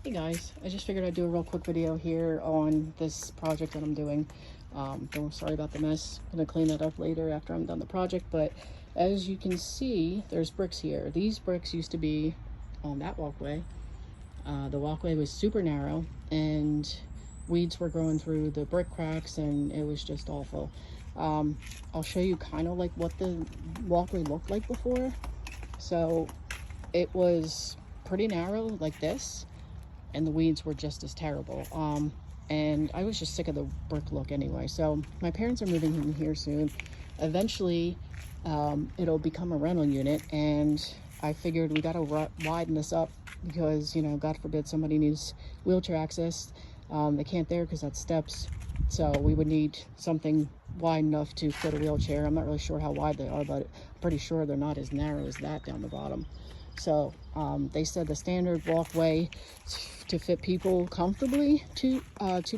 Hey guys, I just figured I'd do a real quick video here on this project that I'm doing. Sorry about the mess. I'm gonna clean that up later after I'm done the project, but as you can see, there's bricks here. These bricks used to be on that walkway. The walkway was super narrow and weeds were growing through the brick cracks and it was just awful. I'll show you kind of like what the walkway looked like before. So it was pretty narrow like this, and the weeds were just as terrible. And I was just sick of the brick look anyway. So my parents are moving in here soon. Eventually, it'll become a rental unit, and I figured we gotta widen this up because, you know, God forbid somebody needs wheelchair access. They can't there because that's steps. So we would need something wide enough to fit a wheelchair. I'm not really sure how wide they are, but I'm pretty sure they're not as narrow as that down the bottom. So they said the standard walkway to fit people comfortably, two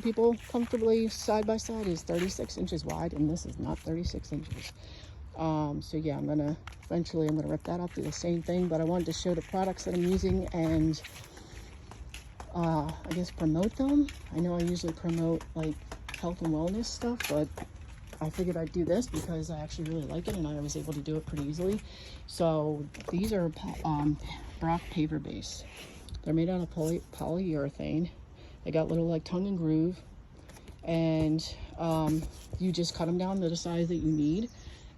people comfortably side by side, is 36 inches wide, and this is not 36 inches. So yeah, eventually I'm gonna rip that up, do the same thing, but I wanted to show the products that I'm using and I guess promote them. I know I usually promote like health and wellness stuff, but I figured I'd do this because I actually really like it and I was able to do it pretty easily. So these are Brock Paver base. They're made out of polyurethane. They got little like tongue and groove, and you just cut them down to the size that you need,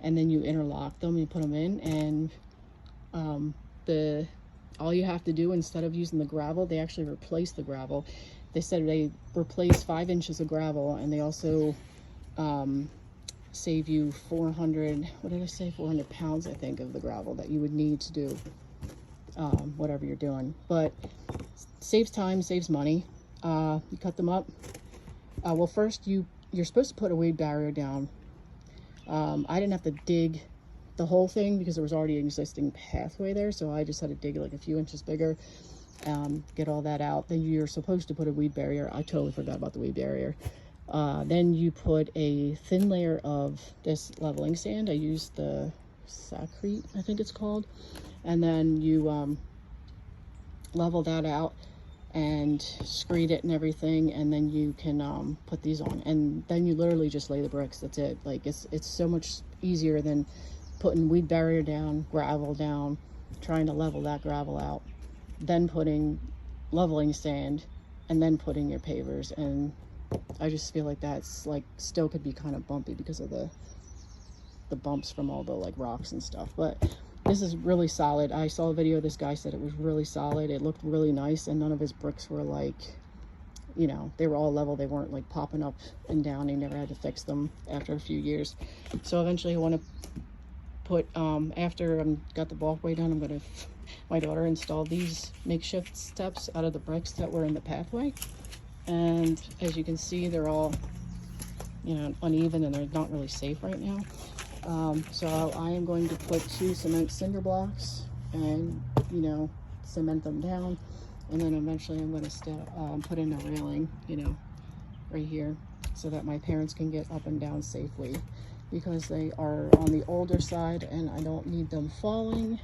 and then you interlock them, you put them in, and all you have to do, instead of using the gravel, they actually replace the gravel. They said they replace 5 inches of gravel, and they also save you 400, what did I say, 400 pounds, I think, of the gravel that you would need to do whatever you're doing. But saves time, saves money. You cut them up. Well, first you're supposed to put a weed barrier down. I didn't have to dig the whole thing because there was already an existing pathway there, so I just had to dig it like a few inches bigger, get all that out. Then you're supposed to put a weed barrier. I totally forgot about the weed barrier. Then you put a thin layer of this leveling sand. I used the Sacrete, I think it's called. And then you level that out and screed it and everything, and then you can put these on, and then you literally just lay the bricks. That's it. Like it's so much easier than putting weed barrier down, gravel down, trying to level that gravel out, then putting leveling sand, and then putting your pavers. And I just feel like that's like still could be kind of bumpy because of the bumps from all the like rocks and stuff. But this is really solid. I saw a video, this guy said it was really solid. It looked really nice, and none of his bricks were like, you know, they were all level. They weren't like popping up and down. He never had to fix them after a few years. So eventually I want to put, after I've got the walkway done, I'm going to, my daughter installed these makeshift steps out of the bricks that were in the pathway. And as you can see, they're all, you know, uneven and they're not really safe right now. So I am going to put 2 cement cinder blocks and, you know, cement them down. And then eventually I'm going to put in a railing, you know, right here, so that my parents can get up and down safely, because they are on the older side and I don't need them falling.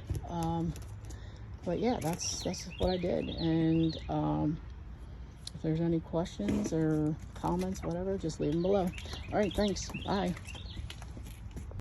But yeah, that's what I did. And if there's any questions or comments, whatever, just leave them below. All right, thanks. Bye.